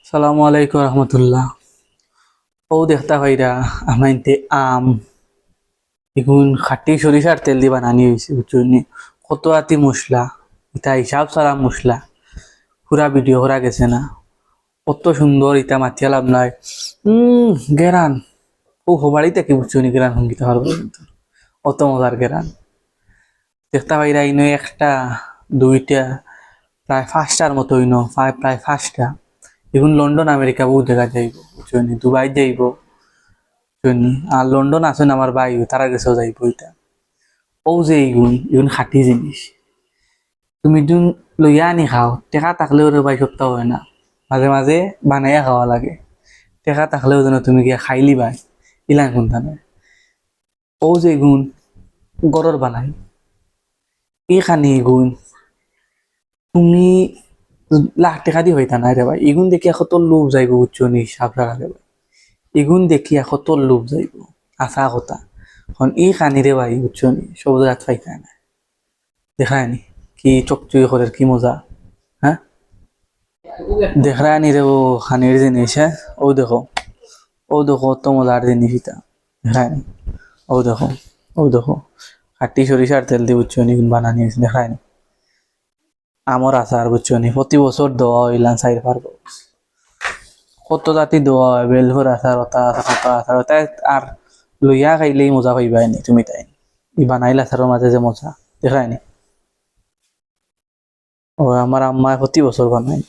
সালামু আলাইকুম রহমতুল্লাহ। ও দেখতা ভাইরা আমাইতে আম এগুন খাটি সরিষার তেল দিয়ে বানানি হয়েছে বুঝছি। কত আতি মশলা, ইটা হিসাব ছাড়া মশলা, পুরা ভিডিও করা গেছে না। কত সুন্দর ইটা মাতিয়া লাভ নাই। গেরান ও হবাড়িতে কি বুঝছো নি, গেরান সঙ্গীত পারবো কিন্তু অত মজার গেরান দেখতা ভাইরা। ইনো একটা দুইটা প্রায় পাঁচটার মতো ইনো প্রায় পাঁচটা। এখন লন্ডন আমেরিকা বহু জায়গা যাইব বুঝছো নি, দুবাই যাইব বুঝছো। আর লন্ডন আছেন আমার ভাই, তারা গেছেও যাইব। এটা ও যে ইগুন ইগুন খাটি জিনিস, তুমি যুন লইয়া আনি খাও, টেকা থাকলেও রে ভাই সপ্তাহ হয় না, মাঝে মাঝে বানাইয়া খাওয়া লাগে। টেকা থাকলেও যেন তুমি গিয়া খাইলি ভাই ইলান কোনটা নয়। ও যে গুণ গরর বানাই এই খানি গুণ তুমি লাখ টাকা দিয়ে হইতা না রে ভাই। এগুন দেখি কত লোভ যাইব বুঝছো নি, হিসাব রাখালে ভাই। এগুন দেখি কত লোভ যাইব, আশা কথা। এখন এই খানি রে ভাই বুঝছো নি, সব জায়গা পাইতা না, দেখায় নি কি চকচকে করে, কি মজা। হ্যাঁ দেখ রা নি রে ও খানির জিনিস। হ্যাঁ ও দেখো অত মজার জিনিস এটা, দেখায় নি। ও দেখো, ও দেখো খাটি সরিষার তেল দিয়ে বুঝছো নি বানানি হয়েছে, দেখায় নি। আমর আচার বুঝছো নি, প্রতি বছর দেওয়া হইলাম চাইর পারবো। কত জাতি দেওয়া হয়, বেলভর আচার ওটা কত আচার ওটা। আর লইয়া খাইলেই মজা পাইবাই নি তুমি তাই। ই বানাইল আচারের মাঝে যে মজা, দেখায় নি। ও আমার আম্মায় প্রতি বছর বানাই।